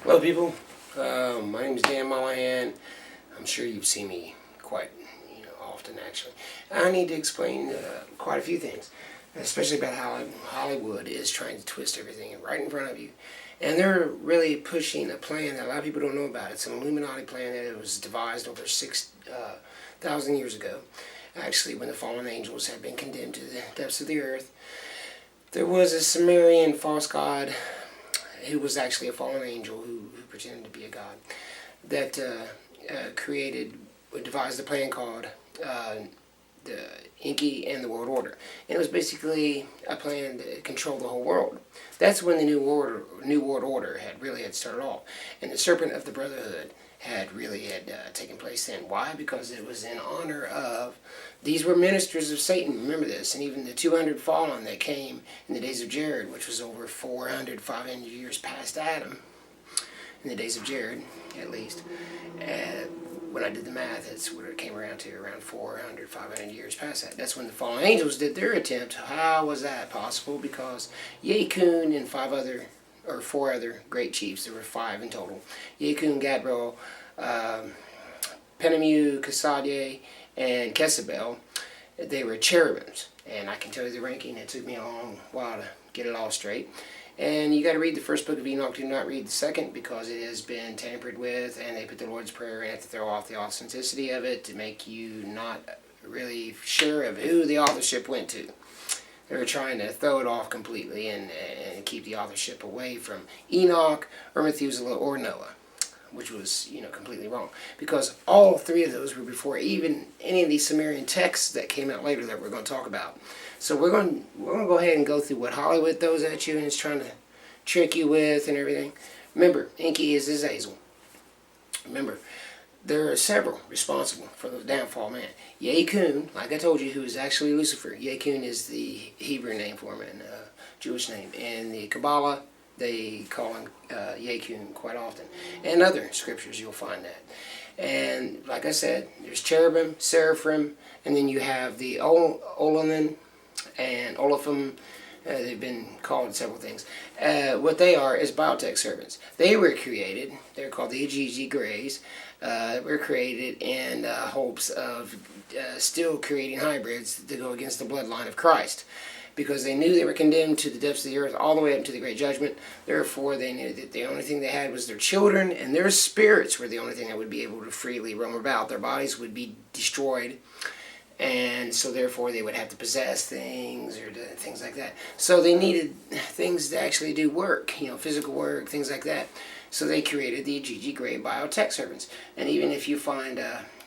Hello people, my name is Dan Mollahan. I'm sure you've seen me quite often actually. I need to explain quite a few things, especially about how Hollywood is trying to twist everything right in front of you. And they're really pushing a plan that a lot of people don't know about. It's an Illuminati plan that was devised over 6,000 years ago. Actually, when the fallen angels had been condemned to the depths of the earth, there was a Sumerian false god who was actually a fallen angel who pretended to be a god that devised a plan called the Inky and the World Order. And it was basically a plan to control the whole world. That's when the New World Order had started off. And the Serpent of the Brotherhood had taken place then. Why? Because it was in honor of, these were ministers of Satan, remember this, and even the 200 fallen that came in the days of Jared, which was over 500 years past Adam, in the days of Jared, at least. When I did the math, that's what it came around to, around 500 years past that. That's when the fallen angels did their attempt. How was that possible? Because Yekun and four other great chiefs, there were 5 in total, Yekun, Gadrol, Penemu, Kasadye, and Kesabel, they were cherubims. And I can tell you the ranking. It took me a long while to get it all straight. And you got to read the first book of Enoch. Do not read the second, because it has been tampered with, and they put the Lord's Prayer in it to throw off the authenticity of it, to make you not really sure of who the authorship went to. They were trying to throw it off completely and keep the authorship away from Enoch or Methuselah or Noah, which was completely wrong, because all 3 of those were before even any of these Sumerian texts that came out later that we're going to talk about. So we're going to go ahead and go through what Hollywood throws at you and is trying to trick you with and everything. Remember, Inky is Azazel. Remember, there are several responsible for the downfall, man. Yekun, like I told you, who is actually Lucifer. Yekun is the Hebrew name for him, and Jewish name. In the Kabbalah, they call him Yekun quite often. And other scriptures, you'll find that. And like I said, there's cherubim, seraphim, and then you have the Olanim and Olaphim. They've been called several things. What they are is biotech servants. They were created, they're called the Igigi Greys, were created in hopes of still creating hybrids to go against the bloodline of Christ, because they knew they were condemned to the depths of the earth all the way up to the Great Judgment. Therefore, they knew that the only thing they had was their children, and their spirits were the only thing that would be able to freely roam about. Their bodies would be destroyed, and so therefore they would have to possess things or things like that. So they needed things to actually do work, physical work, things like that. So they created the Igigi Grey biotech servants. And even if you find,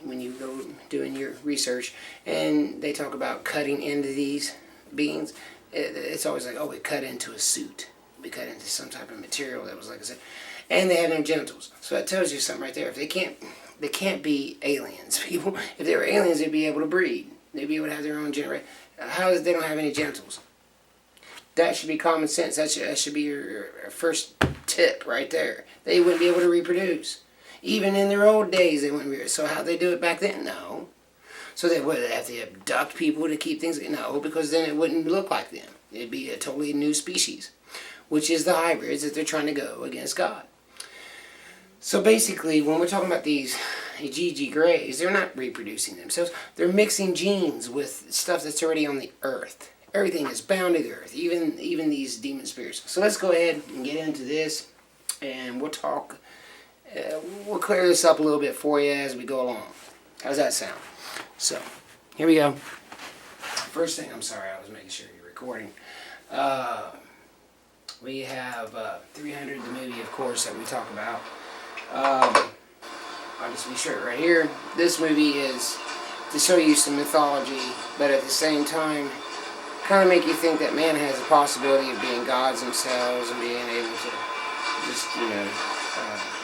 when you go doing your research, and they talk about cutting into these beings, it's always like, oh, we cut into a suit. We cut into some type of material that was like I said. And they have no genitals. So that tells you something right there. If they can't be aliens, people. If they were aliens, they'd be able to breed. They'd be able to have their own generation. How is it they don't have any genitals? That should be common sense. That should be your first tip right there. They wouldn't be able to reproduce. Even in their old days, they wouldn't reproduce. So how'd they do it back then? No. So they would have to abduct people to keep things? No, because then it wouldn't look like them. It'd be a totally new species, which is the hybrids that they're trying to go against God. So basically, when we're talking about these Igigi Greys, they're not reproducing themselves. They're mixing genes with stuff that's already on the earth. Everything is bound to the earth, even these demon spirits. So let's go ahead and get into this, and we'll talk. We'll clear this up a little bit for you as we go along. How's that sound? So, here we go. First thing, I'm sorry, I was making sure you're recording. We have 300, the movie, of course, that we talk about. I'll just be straight right here. This movie is to show you some mythology, but at the same time, kind of make you think that man has a possibility of being gods themselves and being able to just,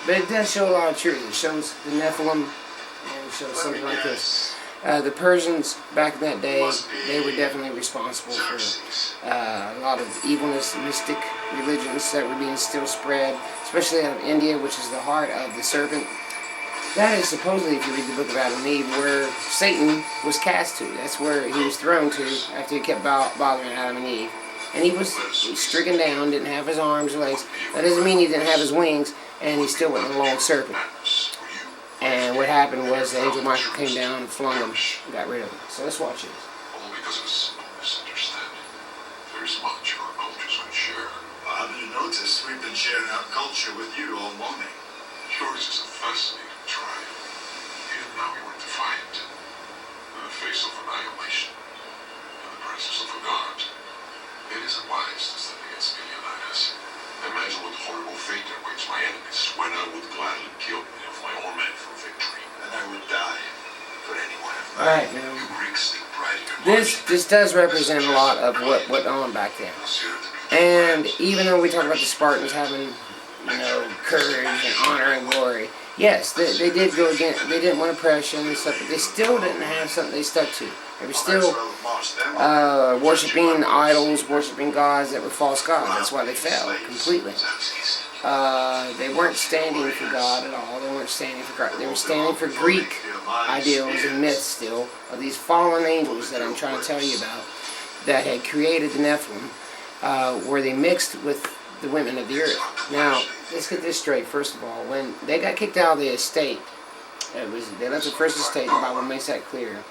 but it does show a lot of truth. It shows the Nephilim, and it shows something like this. The Persians, back in that day, they were definitely responsible for a lot of evilness, mystic religions that were being still spread, especially out of India, which is the heart of the serpent. That is supposedly, if you read the book of Adam and Eve, where Satan was cast to. That's where he was thrown to after he kept bothering Adam and Eve. And he was stricken down, didn't have his arms or legs. That doesn't mean he didn't have his wings. and he still went in a long serpent. And what happened was the angel Michael came down and flung him and got rid of him. So let's watch this. All because of a simple misunderstanding. There's much our cultures would share. I haven't you noticed we've been sharing our culture with you all morning. Yours is a fascinating tribe. Even now we were defiant. In the face of annihilation. In the presence of a god. It isn't wise to stand against me, Leonidas. Imagine what horrible fate awaits my enemies when I would gladly kill many of my own men for victory. And I would die for anyone of mine. Alright, now, You Greeks take pride in your this does represent a lot of what went on back then. And even though we talk about the Spartans having, you know, courage and honor and glory, yes, they did go against, they didn't want oppression and stuff, but they still didn't have something they stuck to. They were still worshiping idols, worshiping gods that were false gods. That's why they fell completely. They weren't standing for God at all. They weren't standing for God. They were standing for Greek ideals and myths still of these fallen angels that I'm trying to tell you about that had created the Nephilim, where they mixed with the women of the earth. Now, let's get this straight. First of all, when they got kicked out of the estate, they left the first estate. The Bible makes that clear.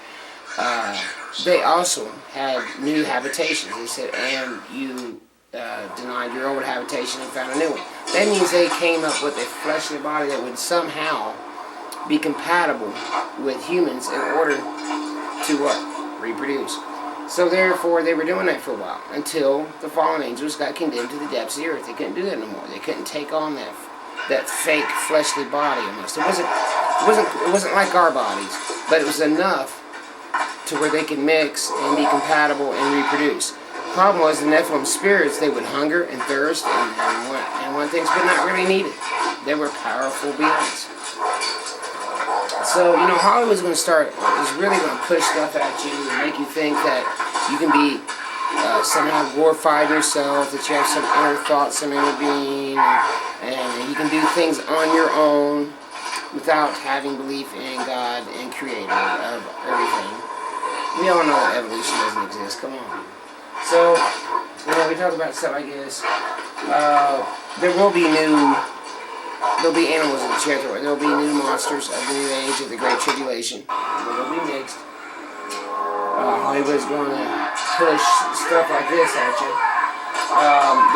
They also had new habitations. They said, and you denied your old habitation and found a new one. That means they came up with a fleshly body that would somehow be compatible with humans in order to what? Reproduce. So therefore, they were doing that for a while until the fallen angels got condemned to the depths of the earth. They couldn't do that no more. They couldn't take on that fake fleshly body almost. It wasn't like our bodies, but it was enough to where they could mix and be compatible and reproduce. The problem was the Nephilim spirits, they would hunger and thirst and want things but not really needed. They were powerful beings. So, you know, Hollywood's going to start, is really going to push stuff at you and make you think that you can be somehow glorified yourself, that you have some inner thought, some inner being, and you can do things on your own without having belief in God and Creator of everything. We all know that evolution doesn't exist. Come on. So, you know, we talk about stuff like this. There'll be animals in the territory. There'll be new monsters of the new age of the Great Tribulation. They'll be mixed. Hollywood's going to push stuff like this at you.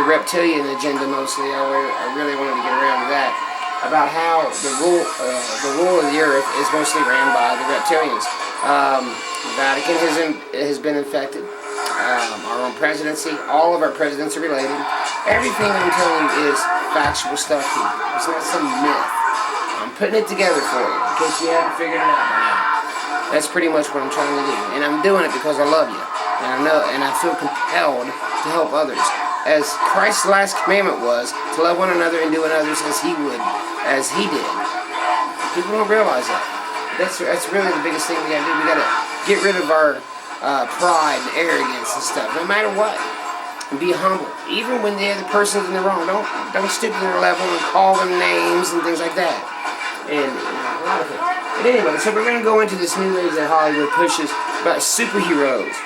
The reptilian agenda mostly. I really wanted to get around to that. About how the rule of the earth is mostly ran by the reptilians. The Vatican has been infected. Our own presidency, all of our presidents are related. Everything I'm telling you is factual stuff here. It's not some myth. I'm putting it together for you, in case you haven't figured it out by now. That's pretty much what I'm trying to do. And I'm doing it because I love you. And I know, and I feel compelled to help others. As Christ's last commandment was, to love one another and do unto others as he did. People don't realize that. That's really the biggest thing we gotta do. We gotta get rid of our pride and arrogance and stuff, no matter what. And be humble. Even when the other person's in the wrong, don't stoop to their level and call them names and things like that. And a lot of things. But anyway, so we're going to go into this new age that Hollywood pushes about superheroes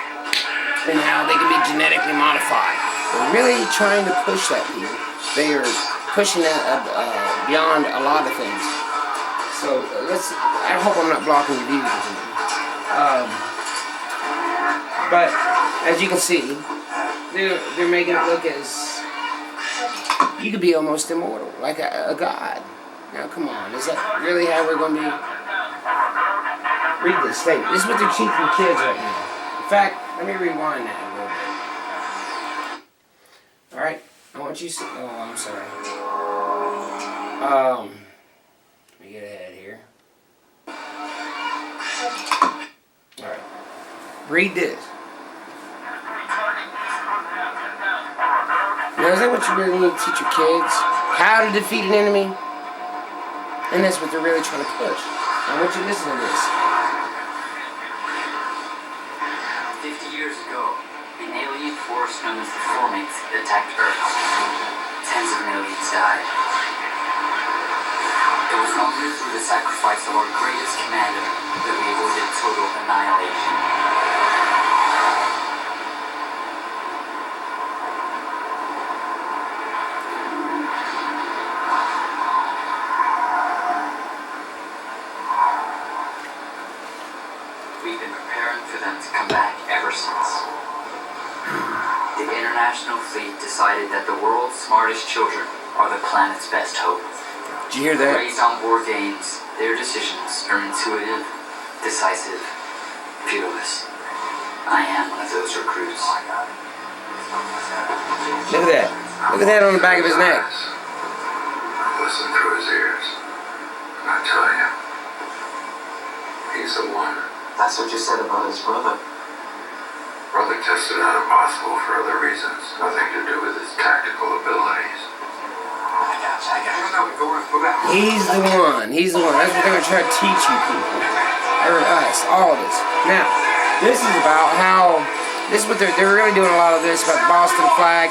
and how they can be genetically modified. They're really trying to push that, people. They are pushing that beyond a lot of things. So I hope I'm not blocking your views or something. But as you can see, they're making it look as you could be almost immortal, like a god. Now come on, is that really how we're going to be? Read this statement. This is what they're teaching kids right now. In fact, let me rewind that a little bit. Alright, I want you to see. Oh, I'm sorry. Let me get ahead here. Alright. Read this. Now, is that what you really need to teach your kids? How to defeat an enemy? And that's what they're really trying to push. I want you to listen to this. 50 years ago, an alien force known as the Formics attacked Earth. Tens of millions died. It was only through the sacrifice of our greatest commander that we avoided total annihilation. fleet decided that the world's smartest children are the planet's best hope. Did you hear that? Raised on board games, their decisions are intuitive, decisive, fearless. I am one of those recruits. Look at that. Look at that on the back of his neck. Listen through his ears. I tell you, he's the one. That's what you said about his brother. Brother tested out impossible for other reasons. Nothing to do with his tactical abilities. He's the one. He's the one. That's what they're going to try to teach you people. Or us. All of us. Now, this is about how... This is what they're really doing a lot of this about the Boston flag.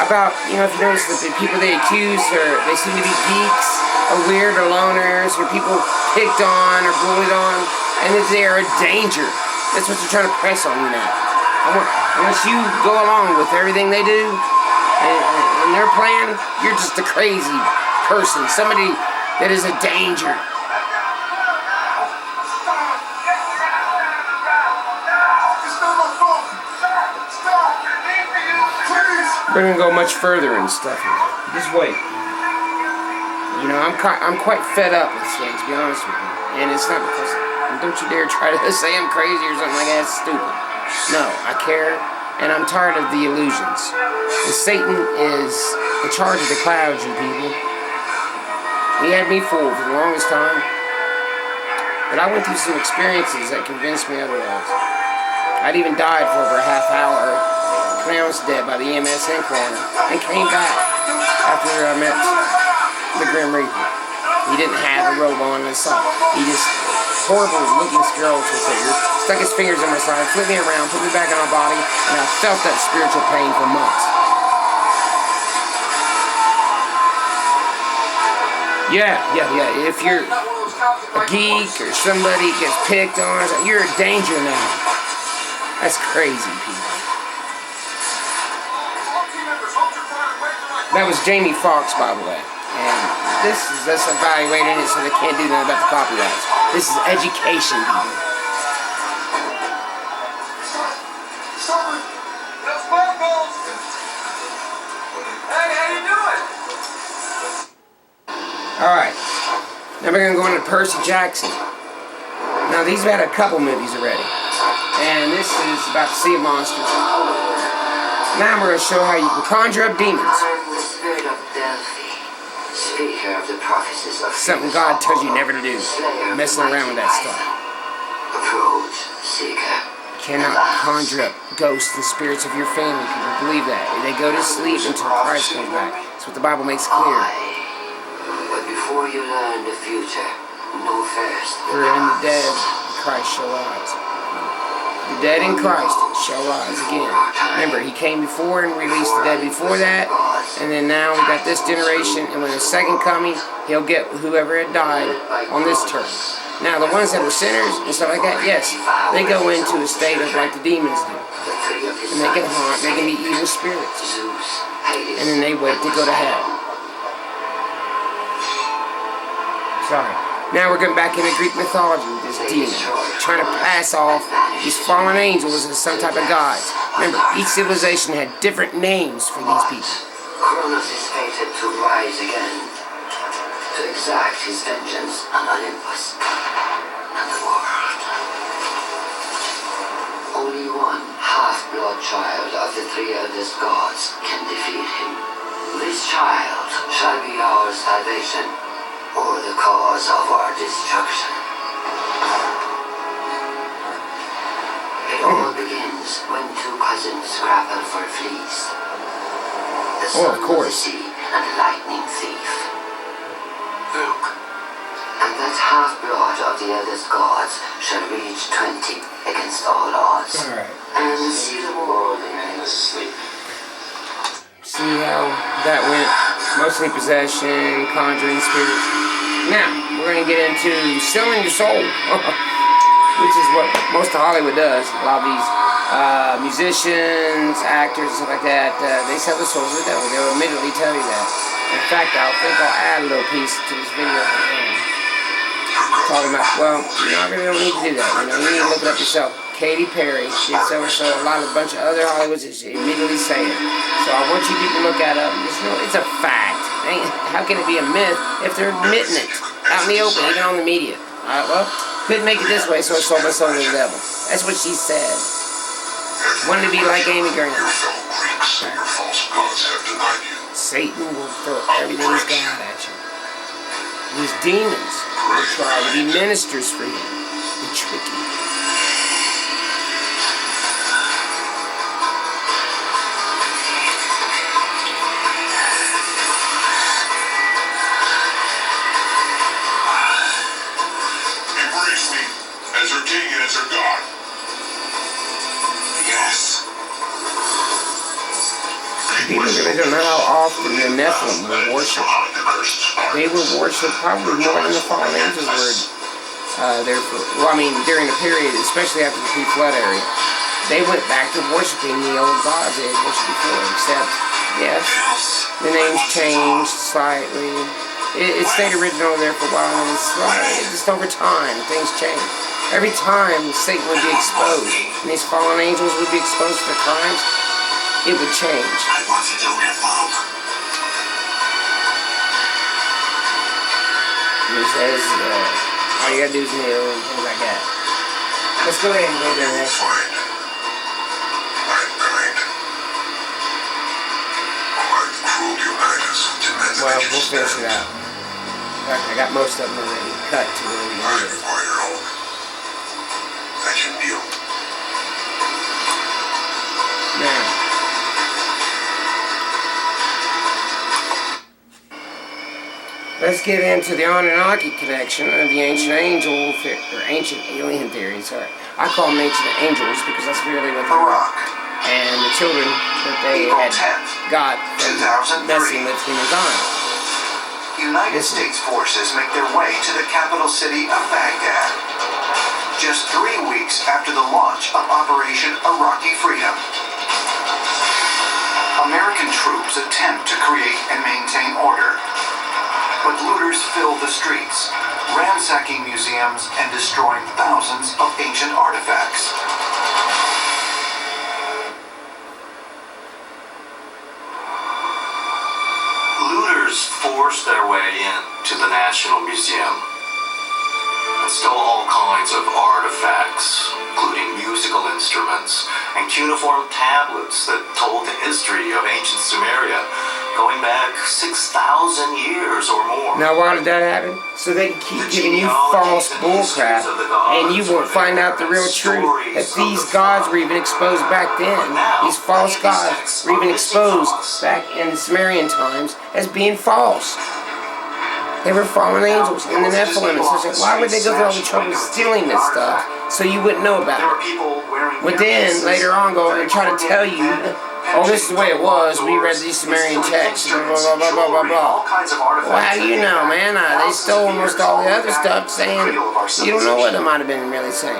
About, you know, if you notice that the people they accuse, they seem to be geeks, or weird, or loners, or people picked on, or bullied on, and that they are a danger. That's what they're trying to press on you now. Unless you go along with everything they do, and their plan, you're just a crazy person. Somebody that is a danger. We're gonna go much further and stuff. Just wait. You know, I'm quite fed up with things, to be honest with you. And it's not because, don't you dare try to say I'm crazy or something like that. It's stupid. No, I care, and I'm tired of the illusions. And Satan is in charge of the clouds, you people. He had me fooled for the longest time. But I went through some experiences that convinced me otherwise. I'd even died for over a half hour, pronounced dead by the EMS and coroner, and came back after I met the Grim Reaper. He didn't have a robe on and stuff. He just, horrible looking skeletal figure, stuck his fingers in my side, flipped me around, put me back in my body, and I felt that spiritual pain for months. Yeah. If you're a geek or somebody gets picked on, you're a danger now. That's crazy, people. That was Jamie Foxx, by the way. And this is just evaluating it so they can't do nothing about the copyrights. This is education, people. Alright. Now we're going to go into Percy Jackson. Now these have had a couple movies already. And this is about the Sea of Monsters. Now we're going to show how you can conjure up demons. Speaker of the prophecies of Something God tells you never to do. Messing around with that stuff. Approach, seeker. Cannot conjure up ghosts and spirits of your family. People believe that. They go to sleep until Christ comes back. That's what the Bible makes clear. But before you learn the future, know first For in the dead, Christ shall rise. The dead in Christ shall rise again. Remember, he came before and released the dead before that. And then now we got this generation. And when the second coming, he'll get whoever had died on this turn. Now, the ones that were sinners and stuff like that, yes, they go into a state of like the demons do. And they can haunt, they can be evil spirits. And then they wait to go to hell. Sorry. Now we're going back into Greek mythology with this demon, trying to pass off these fallen angels as some type of gods. Remember, each civilization had different names for these people. Cronus is fated to rise again, to exact his vengeance on Olympus and the world. Only one half-blood child of the three eldest gods can defeat him. This child shall be our salvation, or the cause of our destruction. It all begins when two cousins grapple for fleece. The son of course. of the sea and lightning thief. Luke. And that half-blood of the eldest gods shall reach 20 against all odds. Alright. And see the world in Asleep. See how that went? Mostly possession, conjuring spirits. Now, we're going to get into selling your soul. Which is what most of Hollywood does. A lot of these musicians, actors, and stuff like that, they sell their souls to the devil. They'll immediately tell you that. In fact, I'll add a little piece to this video. Talking about, well, you know, I really don't need to do that. You know, you need to look it up yourself. Katy Perry did so and so. A bunch of other Hollywoods immediately say it. So I want you people to look that up. Just know it's a fact. How can it be a myth if they're admitting it out in the open, even on the media? Alright, well, couldn't make it this way, so I sold my soul to the devil. That's what she said. Wanted to be like Amy Grant. Your fellow Greeks and your false gods have denied you. Satan will throw everything he's got at you. These demons will try to be ministers for you and trick you. Embrace me as your king and as your god. Yes. People really don't know how often the Nephilim were worshipped. They were worshipped probably more than the fallen angels were there for. Well, I mean, during the period, especially after the pre-flood area, they went back to worshiping the old gods they had worshipped before. Except, yes, the names changed slightly. It stayed original there for a while, and just over time, things changed. Every time Satan would be exposed, and these fallen angels would be exposed to their crimes, it would change. I want to know that bomb. And he says, all you gotta do is kneel and things like that. Let's go ahead and go to the next one. Find mankind. Or the cruel Unitas who demanded Well, that you we'll finish it out. I got most of them already cut to where we I can do it. require all that you kneel. Now, let's get into the Anunnaki connection of the ancient angel, or ancient alien theory, sorry. I call them ancient angels because that's really what they were. Iraq, And the children that they April had 10th, got from 2003. messing with humankind. United States forces make their way to the capital city of Baghdad. Just 3 weeks after the launch of Operation Iraqi Freedom. American troops attempt to create and maintain order. But looters fill the streets, ransacking museums and destroying thousands of ancient artifacts. Looters forced their way in to the National Museum and stole all kinds of artifacts, including musical instruments and cuneiform tablets that told the history of ancient Sumeria, going back 6,000 years or more. Now, why did that happen? So they can keep giving you false bullcrap, and you won't find out the real truth. That these gods were even exposed back then. These false gods were even exposed back in the Sumerian times as being false. They were fallen angels and the Nephilim. And so why would they go through all the trouble of stealing this stuff so you wouldn't know about it? But then, later on, go and try to tell you, oh, this is the way it was. We read these Sumerian texts, blah, blah, blah, blah, blah, blah. Well, how do you know, man? They stole almost all the other stuff, saying you don't know what they might have been really saying.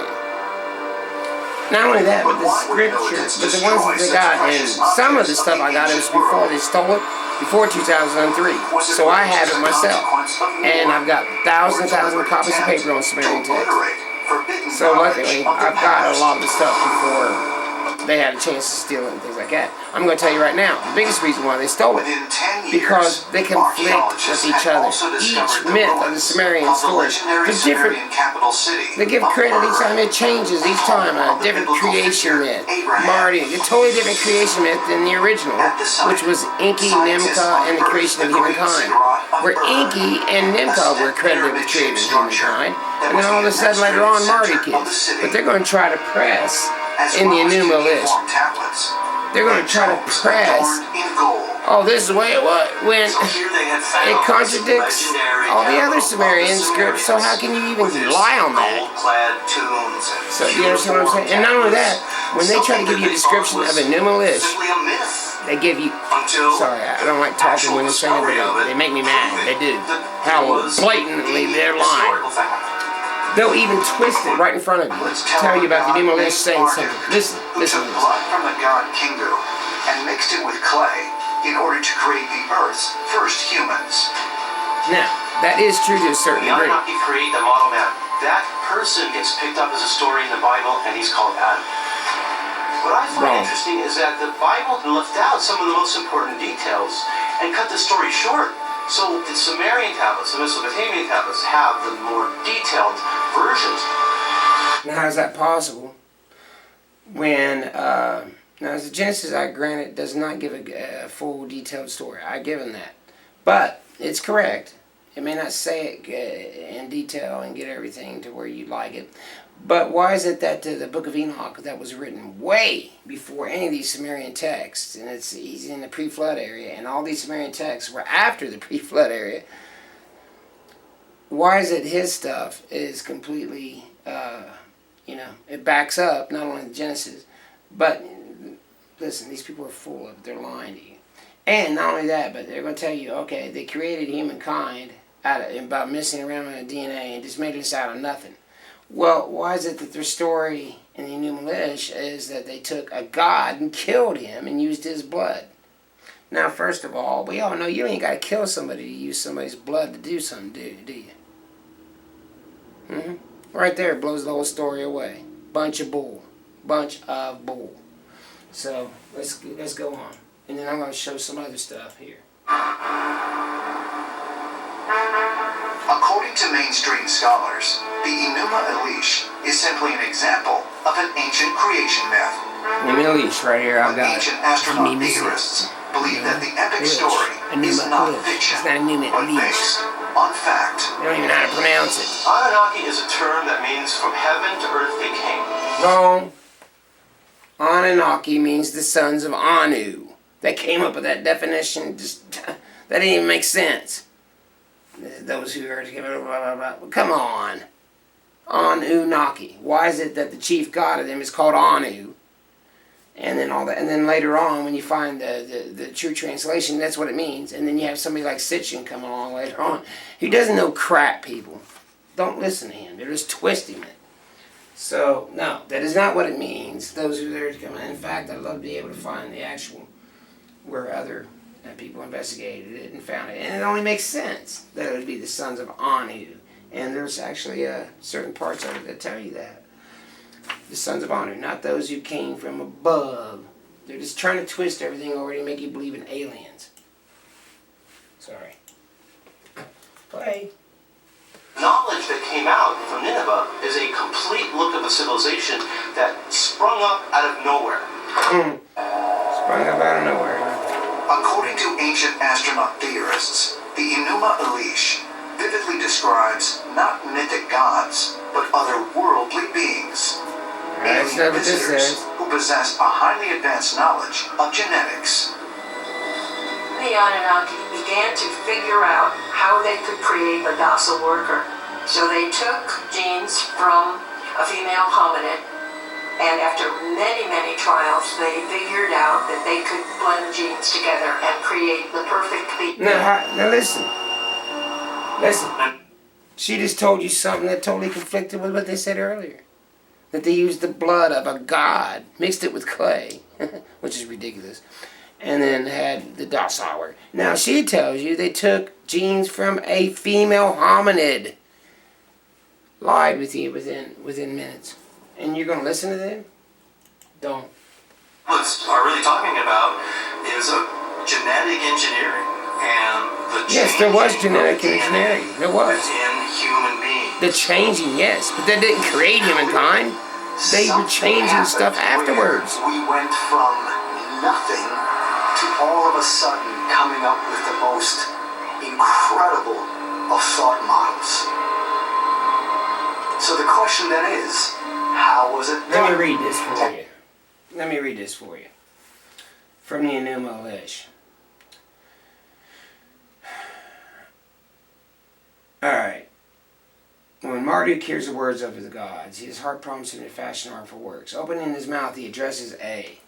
Not only that, but the scriptures, but the ones that they got, and some of the stuff I got, it was before they stole it, before 2003. So I have it myself. And I've got thousands of copies of paper on Sumerian text. So luckily, I've got a lot of the stuff before they had a chance to steal it and things like that. I'm going to tell you right now, the biggest reason why they stole it, because they conflict with each other. Each myth of the Sumerian stories, they're different. They give credit each time, it changes each time. A different creation myth. Marty, a totally different creation myth than the original, which was Enki, Nimka, and the creation of humankind. Where Enki and Nimka were credited with creating humankind, and then all of a sudden later on Marty kids. But they're going to try to press in the Enuma list. They're going to try to press, oh, this is the way it was, when it contradicts all the other Sumerian scripts, so how can you even rely on that? So, do you understand what I'm saying? And not only that, when they try to give you a description of Enuma list, they give you, sorry, I don't like talking when they're saying it, but they make me mad, they do. How blatantly they're lying. They'll even twist it right in front of you. Tell you about the Enuma list saying something. Listen to this. Blood from the god Kingu and mixed it with clay in order to create the Earth's first humans. Now, that is true to a certain The degree. Anunnaki create the model man. That person gets picked up as a story in the Bible, and he's called Adam. What I find Wrong. interesting is that the Bible left out some of the most important details and cut the story short. So the Sumerian tablets, the Mesopotamian tablets, have the more detailed versions. Now, how is that possible? When now, the Genesis, I grant it, does not give a full detailed story. I give him that, but it's correct. It may not say it in detail and get everything to where you like it. But why is it that the Book of Enoch, that was written way before any of these Sumerian texts, and he's in the pre-flood area, and all these Sumerian texts were after the pre-flood area? Why is it his stuff is completely, it backs up not only the Genesis, but listen, these people are full of it. They're lying to you. And not only that, but they're going to tell you, okay, they created humankind about messing around with the DNA and just made us out of nothing. Well, why is it that their story in the Enuma Elish is that they took a god and killed him and used his blood? Now, first of all, we all know you ain't got to kill somebody to use somebody's blood to do something, do you? Right there blows the whole story away. Bunch of bull. So, let's go on. And then I'm going to show some other stuff here. According to mainstream scholars, the Enuma Elish is simply an example of an ancient creation myth. Enuma Elish, right here, I've But got ancient it. astronaut theorists believe that the epic story is not fiction, It's not Enuma but Elish. based on fact. They don't even know how to pronounce it. Anunnaki is a term that means from heaven to earth they came. Wrong. Anunnaki means the sons of Anu. They came up with that definition. That didn't even make sense. Those who are blah blah blah. Come on. Anunnaki. Why is it that the chief god of them is called Anu? And then all that, and then later on, when you find the true translation, that's what it means. And then you have somebody like Sitchin come along later on, who doesn't know crap. People, don't listen to him. They're just twisting it. So no, that is not what it means. Those who are there to come in. In fact, I'd love to be able to find the actual where other people investigated it and found it, and it only makes sense that it would be the sons of Anu. And there's actually certain parts of it that tell you that. The sons of Anu, not those who came from above. They're just trying to twist everything already and make you believe in aliens. Sorry. Play. Knowledge that came out from Nineveh is a complete look of a civilization that sprung up out of nowhere. Sprung up out of nowhere. According to ancient astronaut theorists, the Enuma Elish vividly describes not mythic gods, but otherworldly beings. That's not what this Visitors says. who possess a highly advanced knowledge of genetics. The Anunnaki began to figure out how they could create a docile worker. So they took genes from a female hominid, and after many, many trials, they figured out that they could blend genes together and create the perfect being. Now listen. She just told you something that totally conflicted with what they said earlier. That they used the blood of a god, mixed it with clay, which is ridiculous, and then had the docile work. Now she tells you they took genes from a female hominid. Lied with you within minutes. And you're going to listen to them? Don't. What we're really talking about is a genetic engineering and the Yes, there was genetic engineering. There was. within human beings. The changing, yes, but that didn't create humankind. They were changing stuff afterwards. We went from nothing to all of a sudden coming up with the most incredible of thought models. So the question then is, how was it done? Let me read this for you. From the Enuma Elish. Alright. When Marduk hears the words of the gods, his heart prompts him to fashion artful works. Opening his mouth, he addresses A.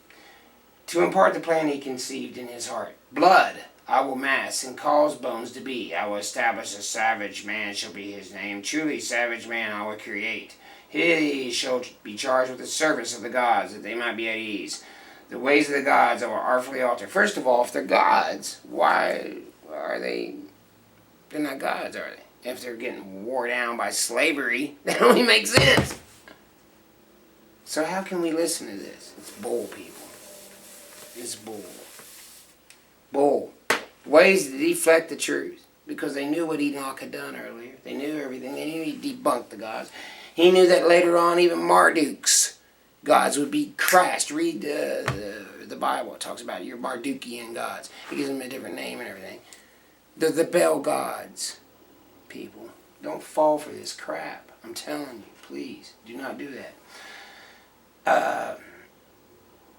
To impart the plan he conceived in his heart. Blood I will mass and cause bones to be. I will establish a savage man shall be his name. Truly savage man I will create. He shall be charged with the service of the gods, that they might be at ease. The ways of the gods I will artfully alter. First of all, if they're gods, why are they... They're not gods, are they? If they're getting wore down by slavery, that only makes sense. So how can we listen to this? It's bull, people. It's bull. Bull. Ways to deflect the truth. Because they knew what Enoch had done earlier. They knew everything. They knew he debunked the gods. He knew that later on even Marduk's gods would be crashed. Read the Bible. It talks about your Mardukian gods. It gives them a different name and everything. The Bel gods. People, don't fall for this crap. I'm telling you, please, do not do that.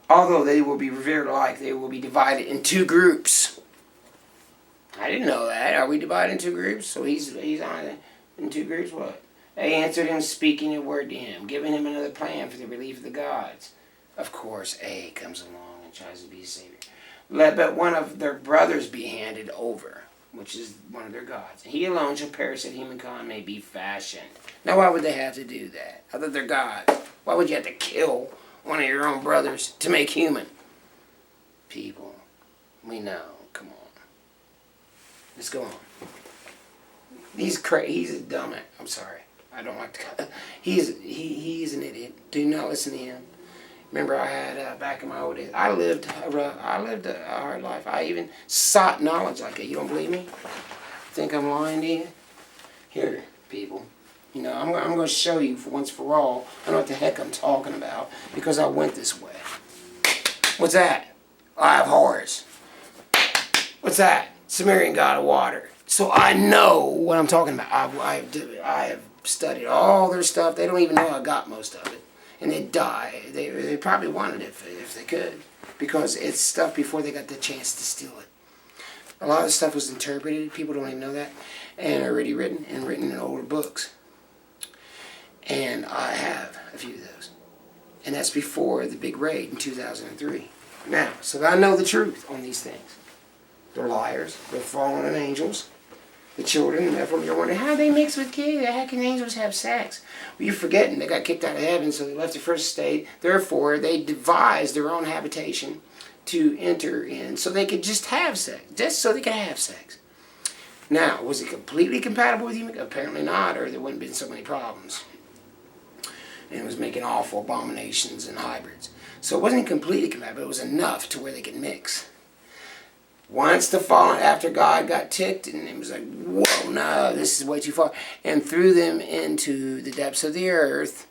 Although they will be revered alike, they will be divided in two groups. I didn't know that. Are we divided in two groups? So he's on it in two groups. What? They answered him, speaking a word to him, giving him another plan for the relief of the gods. Of course, A comes along and tries to be a savior. Let but one of their brothers be handed over, which is one of their gods. He alone shall perish that humankind may be fashioned. Now, why would they have to do that? Other than God, why would you have to kill one of your own brothers to make human? People, we know. Come on. Let's go on. He's a dumbass. I'm sorry. I don't like to. He's an idiot. Do not listen to him. Remember, I had back in my old days. I lived a hard life. I even sought knowledge like that. You don't believe me? Think I'm lying to you? Here, people. You know, I'm going to show you for once for all. I know what the heck I'm talking about because I went this way. What's that? Eye of Horus. What's that? Sumerian god of water. So I know what I'm talking about. I have studied all their stuff. They don't even know I got most of it. And they die. They probably wanted it if they could. Because it's stuff before they got the chance to steal it. A lot of stuff was interpreted. People don't even know that. And already written in older books. And I have a few of those. And that's before the big raid in 2003. Now, so I know the truth on these things. They're liars. They're fallen angels. The children, the Nephilim, you're wondering, how do they mix with kids? How can angels have sex? Well, you're forgetting they got kicked out of heaven, so they left the first state. Therefore, they devised their own habitation to enter in so they could just have sex. Just so they could have sex. Now, was it completely compatible with human? Apparently not, or there wouldn't have been so many problems. And it was making awful abominations and hybrids. So it wasn't completely compatible, it was enough to where they could mix. Once the fallen, after God got ticked, and it was like, whoa, no, this is way too far, and threw them into the depths of the earth,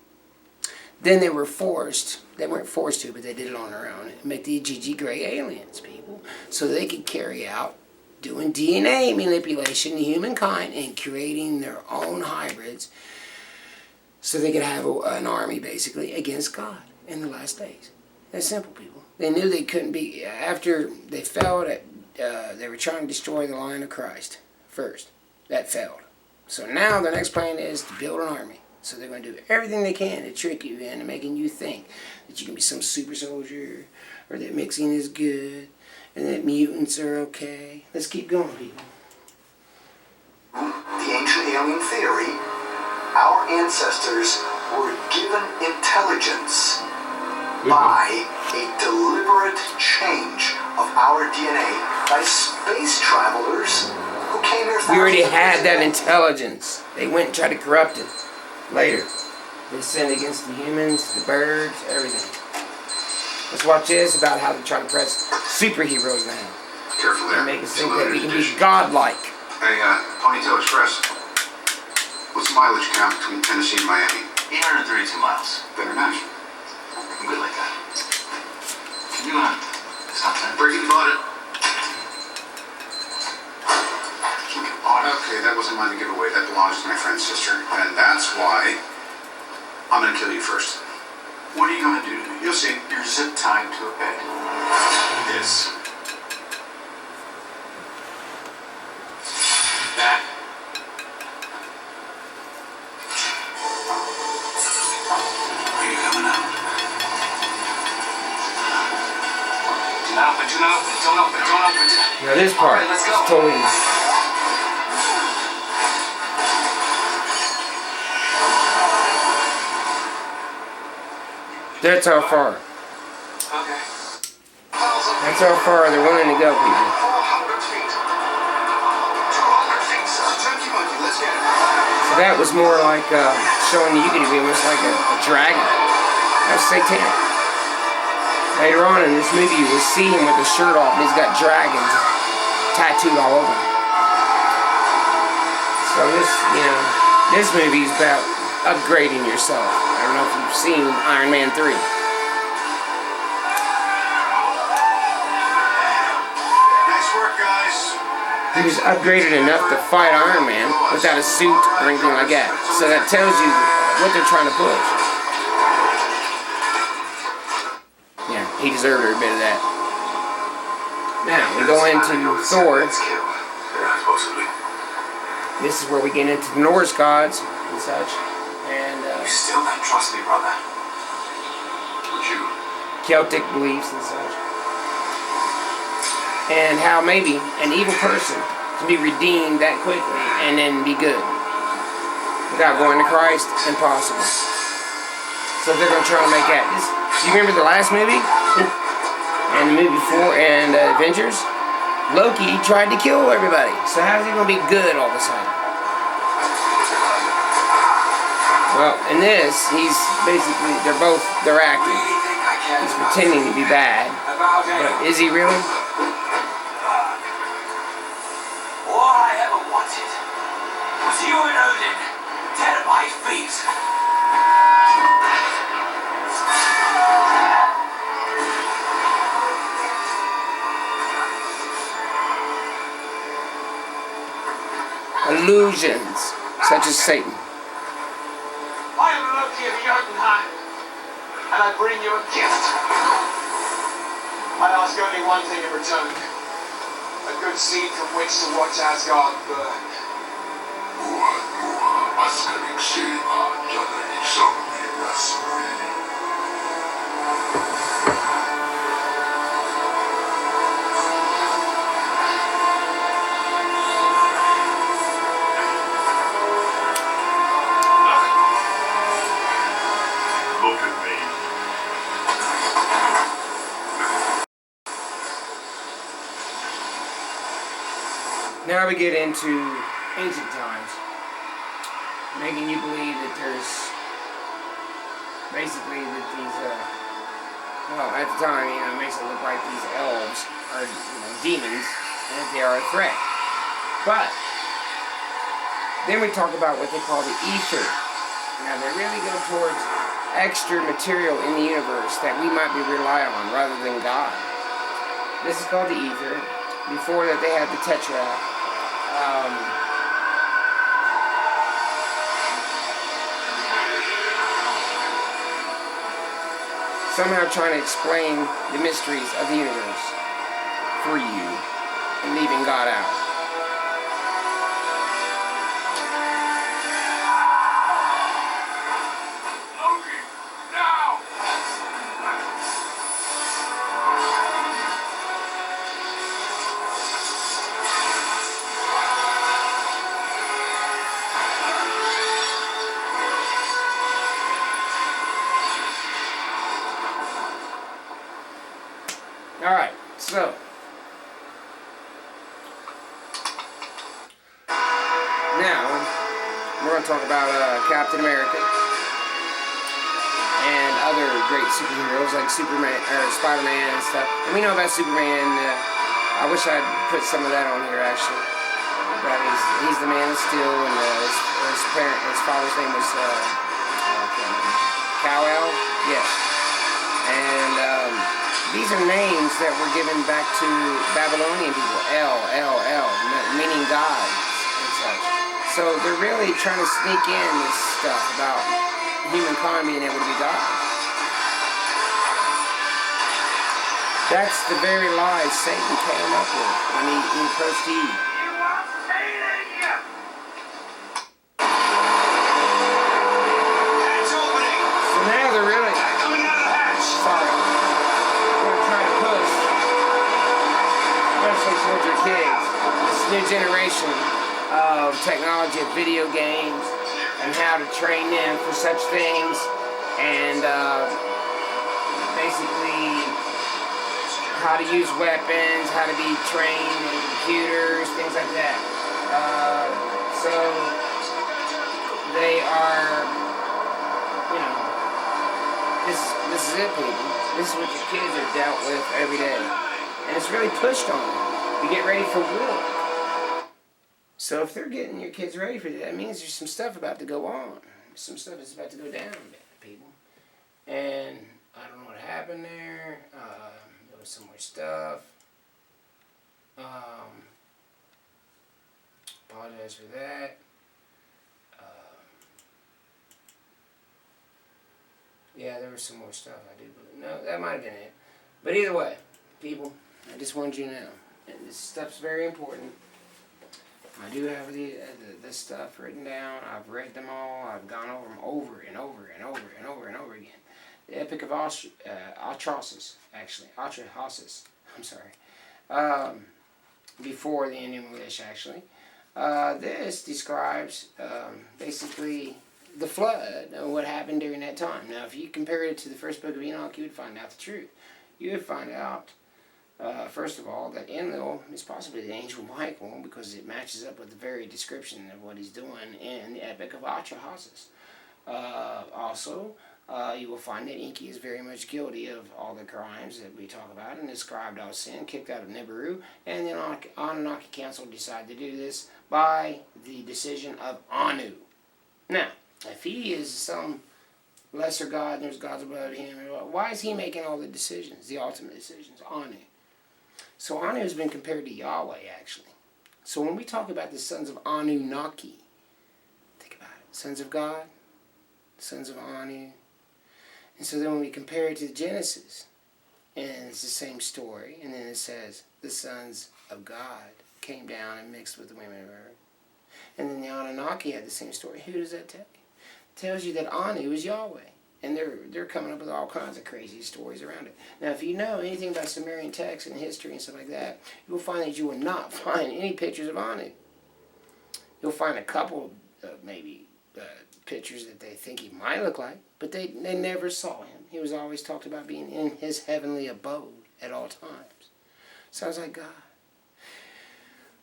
then they weren't forced to, but they did it on their own, make the GG gray aliens, people, so they could carry out doing DNA manipulation to humankind and creating their own hybrids so they could have an army, basically, against God in the last days. That's simple, people. They knew they couldn't be, after they failed at they were trying to destroy the line of Christ first. That failed. So now their next plan is to build an army. So they're going to do everything they can to trick you into making you think that you can be some super soldier, or that mixing is good, and that mutants are okay. Let's keep going, people. The ancient alien theory, our ancestors were given intelligence by a deliberate change of our DNA by space travelers who came here. We already had that intelligence. They went and tried to corrupt it later. They sinned against the humans, the birds, everything. Let's watch this about how they try to press superheroes now. Careful there. And make us think that we can be godlike. Hey, Ponytail Express. What's the mileage count between Tennessee and Miami? 832 miles. Better not. I'm good like that. Can you, stop that? Breaking bought it. Okay, that wasn't mine to give away. That belongs to my friend's sister. And that's why I'm gonna kill you first. What are you gonna do to me? You'll see. You're zip tied to a bed. This. That. Are you coming out? Don't open. Now this part right, let's is go. totally... That's how far. Okay. That's how far they're willing to go, people. 400 feet. 200 feet, sir. Chunky monkey, let's get it. So that was more like showing you could be almost like a dragon. That's satanic. Later on in this movie, you will see him with his shirt off, and he's got dragons tattooed all over him. So this, this movie is about upgrading yourself. I don't know if you've seen Iron Man 3. Nice work, guys. He was upgraded enough to fight Iron Man without a suit or anything like that. So that tells you what they're trying to push. Yeah, he deserved every bit of that. Now, we go into Thor. Possibly. This is where we get into the Norse gods and such. And You still don't trust me, brother. Would you? Celtic beliefs and such. And how maybe an evil person can be redeemed that quickly and then be good. Without going to Christ, impossible. So they're going to try to make that. Do you remember the last movie? And the movie before, and Avengers? Loki tried to kill everybody. So how's he going to be good all of a sudden? Well, in this, he's basically, they're acting. He's pretending to be bad. But is he really? All I ever wanted was you and Odin dead at my feet. Illusions, such as Satan. I am Loki of Jotunheim, and I bring you a gift. I ask only one thing in return. A good seed from which to watch Asgard burn. Look at me. Now we get into ancient times, making you believe that there's basically that these, well, at the time, it makes it look like these elves are, demons, and that they are a threat. But then we talk about what they call the ether. Now they really go towards extra material in the universe that we might be rely on rather than God. This is called the ether. Before that, they had the tetrad. Somehow trying to explain the mysteries of the universe for you and leaving God out. Alright, so now we're going to talk about Captain America and other great superheroes like Superman or Spider-Man and stuff. And we know about Superman. I wish I'd put some of that on here actually. But he's the Man of Steel, and his father's name was Kal-El. Yes. And these are names that were given back to Babylonian people. El, meaning God and such. So they're really trying to sneak in this stuff about humankind being able to be God. That's the very lies Satan came up with when he approached Eve. So now they're really towards your kids, this new generation of technology, of video games, and how to train them for such things, and basically how to use weapons, how to be trained in computers, things like that. So they are, This is it, people. This is what your kids are dealt with every day. And it's really pushed on them to get ready for war. So if they're getting your kids ready for that means there's some stuff about to go on. Some stuff is about to go down, people. And I don't know what happened there. There was some more stuff. Apologize for that. Yeah, there was some more stuff I do believe. No, that might have been it. But either way, people, I just wanted you to know. And this stuff's very important. I do have this stuff written down. I've read them all. I've gone over them over and over and over and over and over again. The Epic of Atrahasis, actually. Atrahasis. I'm sorry. Before the English, actually. This describes basically the flood and what happened during that time. Now, if you compare it to the first book of Enoch, you would find out the truth. You would find out, first of all, that Enlil is possibly the angel Michael because it matches up with the very description of what he's doing in the Epic of Atrahasis. Also, you will find that Enki is very much guilty of all the crimes that we talk about and described all sin, kicked out of Nibiru, and the Anunnaki Council decided to do this by the decision of Anu. Now, if he is some lesser god and there's gods above him, why is he making all the decisions, the ultimate decisions? Anu. So Anu has been compared to Yahweh, actually. So when we talk about the sons of Anunnaki, think about it. Sons of God, sons of Anu. And so then when we compare it to Genesis, and it's the same story, and then it says the sons of God came down and mixed with the women of earth. And then the Anunnaki had the same story. Who does that tell you? It tells you that Anu is Yahweh. And they're coming up with all kinds of crazy stories around it. Now, if you know anything about Sumerian texts and history and stuff like that, you will find that you will not find any pictures of Anu. You'll find a couple of maybe pictures that they think he might look like, but they never saw him. He was always talked about being in his heavenly abode at all times. Sounds like God.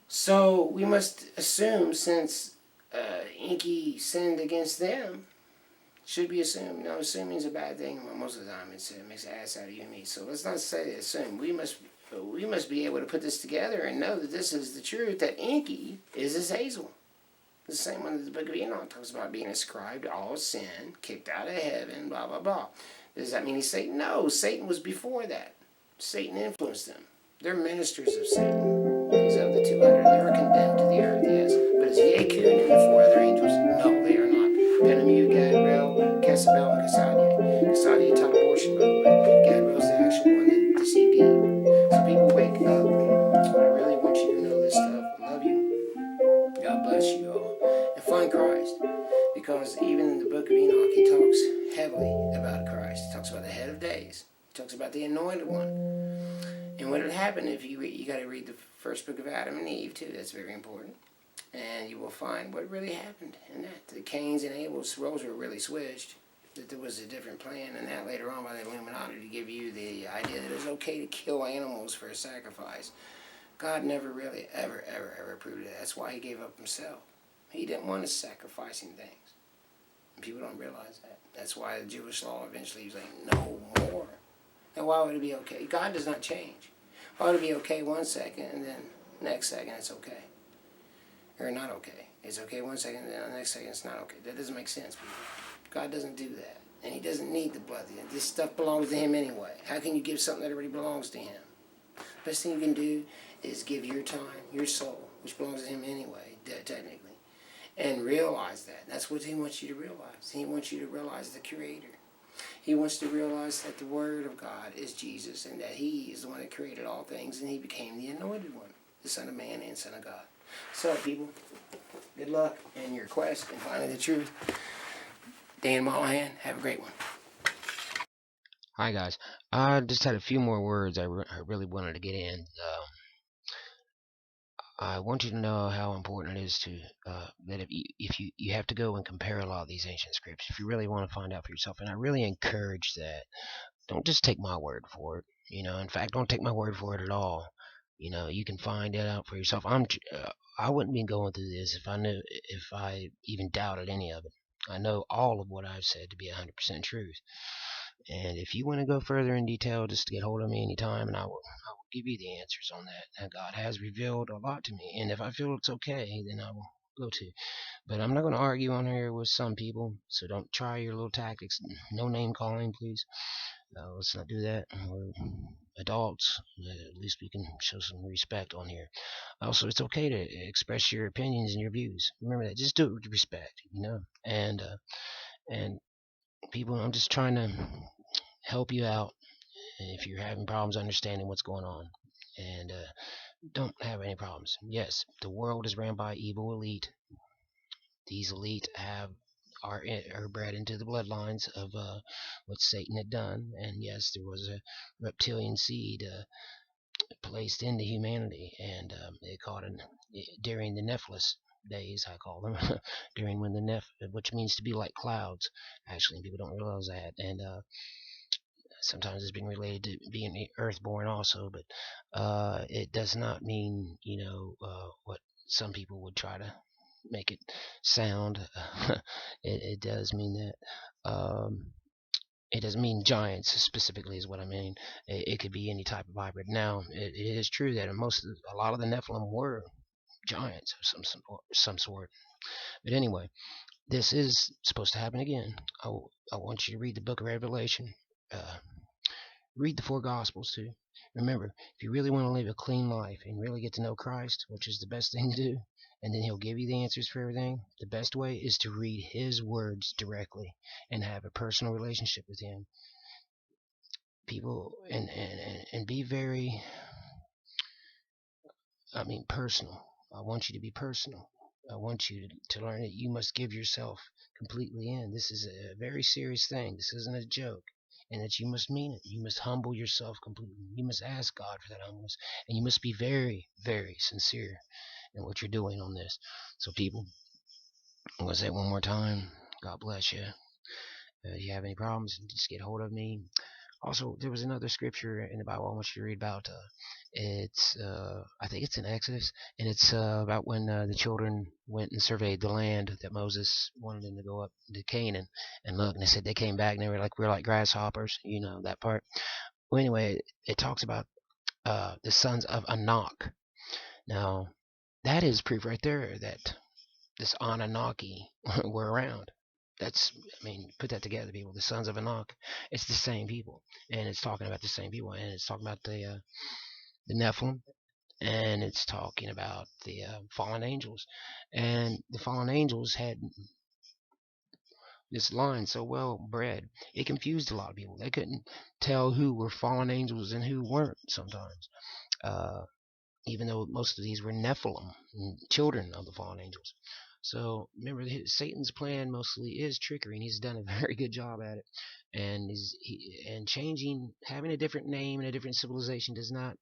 So we must assume, since Enki sinned against them, should be assumed. No, assuming is a bad thing. Well, most of the time it makes an ass out of you and me. So let's not say assume. We must be able to put this together and know that this is the truth, that Enki is Azazel. The same one that the book of Enoch talks about being ascribed to all sin, kicked out of heaven, blah, blah, blah. Does that mean he's Satan? No, Satan was before that. Satan influenced them. They're ministers of Satan. He's of the 200. They were condemned to the earth, yes. But is Yekun and the 4 other angels? No, they are not. Penemu, Gadriel, Kesabel, and Cassadian. Cassadian taught abortion, by the way. Gadriel's the actual one that deceived Eve. So people, wake up. I really want you to know this stuff. I love you. God bless you all. And find Christ. Because even in the book of Enoch, he talks heavily about Christ. He talks about the head of days. He talks about the anointed one. And what had happened, if you got to read the first book of Adam and Eve too. That's very important. And you will find what really happened in that. The Cain's and Abel's roles were really switched. That there was a different plan, and that later on by the Illuminati to give you the idea that it was okay to kill animals for a sacrifice. God never really ever approved of that. That's why he gave up himself. He didn't want us sacrificing things. And people don't realize that. That's why the Jewish law eventually was like, no more. Now why would it be okay? God does not change. Why would it be okay 1 second and then next second it's okay? Or not okay. It's okay 1 second and then the next second it's not okay. That doesn't make sense, people. God doesn't do that. And he doesn't need the blood. This stuff belongs to him anyway. How can you give something that already belongs to him? Best thing you can do is give your time, your soul, which belongs to him anyway, technically. And realize that. That's what he wants you to realize. He wants you to realize the Creator. He wants to realize that the Word of God is Jesus and that he is the one that created all things and he became the anointed one, the Son of Man and Son of God. So, people, good luck in your quest in finding the truth. Dan Mollahan, have a great one. Hi, guys. I just had a few more words I really wanted to get in. I want you to know how important it is to that if you have to go and compare a lot of these ancient scripts if you really want to find out for yourself. And I really encourage that. Don't just take my word for it. In fact, don't take my word for it at all. You can find it out for yourself. I wouldn't be going through this if I even doubted any of it. I know all of what I've said to be 100% truth. And if you want to go further in detail, just get hold of me anytime, and I will give you the answers on that. And God has revealed a lot to me, and if I feel it's okay, then I will go to. But I'm not going to argue on here with some people, so don't try your little tactics. No name calling, please. Let's not do that. We're adults. At least we can show some respect on here. Also, it's okay to express your opinions and your views. Remember that. Just do it with respect, And people, I'm just trying to help you out if you're having problems understanding what's going on. And don't have any problems. Yes, the world is ran by evil elite. These elite are bred into the bloodlines of what Satan had done. And yes, there was a reptilian seed placed into humanity, and they called it during the Nephilim days, I call them, during when the which means to be like clouds. Actually, people don't realize that, and sometimes it's been related to being earthborn also, but it does not mean, what some people would try to make it sound. It does mean that. It doesn't mean giants specifically is what I mean. It could be any type of hybrid. Now, it is true that a lot of the Nephilim were giants of some sort. But anyway, this is supposed to happen again. I want you to read the book of Revelation. Read the 4 Gospels too. Remember, if you really want to live a clean life and really get to know Christ, which is the best thing to do, and then he'll give you the answers for everything, the best way is to read his words directly and have a personal relationship with him. People, and be very, personal. I want you to be personal. I want you to learn that you must give yourself completely in. This is a very serious thing. This isn't a joke. And that you must mean it. You must humble yourself completely. You must ask God for that humbleness. And you must be very, very sincere in what you're doing on this. So people, I'm going to say it one more time. God bless you. If you have any problems, just get a hold of me. Also, there was another scripture in the Bible I want you to read about. It's I think it's in Exodus, and it's about when the children went and surveyed the land that Moses wanted them to go up to Canaan and look, and they said they came back and they were like, we're like grasshoppers, that part. Well, anyway, it talks about the sons of Anak. Now, that is proof right there that this Anunnaki were around. Put that together, people. The sons of Anak, it's the same people, and it's talking about the same people, and it's talking about the Nephilim, and it's talking about the fallen angels, and the fallen angels had this line so well bred, it confused a lot of people. They couldn't tell who were fallen angels and who weren't sometimes, even though most of these were Nephilim, children of the fallen angels. So remember, Satan's plan mostly is trickery, and he's done a very good job at it. And having a different name and a different civilization does not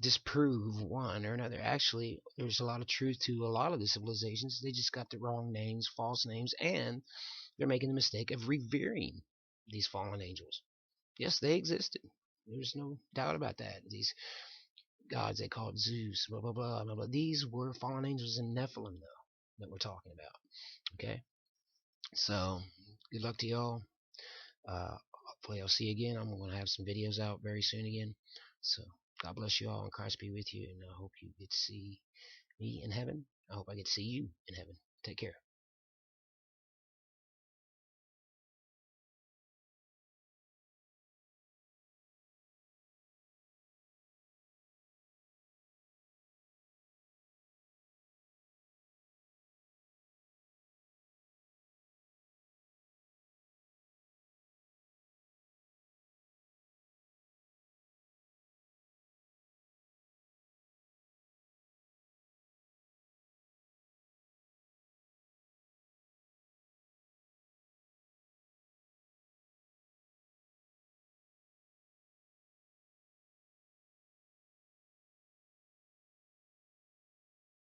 disprove one or another. Actually, there's a lot of truth to a lot of the civilizations. They just got the wrong names, false names, and they're making the mistake of revering these fallen angels. Yes, they existed. There's no doubt about that. These gods they called Zeus, blah blah blah blah blah. These were fallen angels in Nephilim, though, that we're talking about. Okay, so good luck to y'all. Hopefully I'll see you again. I'm going to have some videos out very soon again. So God bless you all, and Christ be with you, and I hope you get to see me in heaven. I hope I get to see you in heaven. Take care.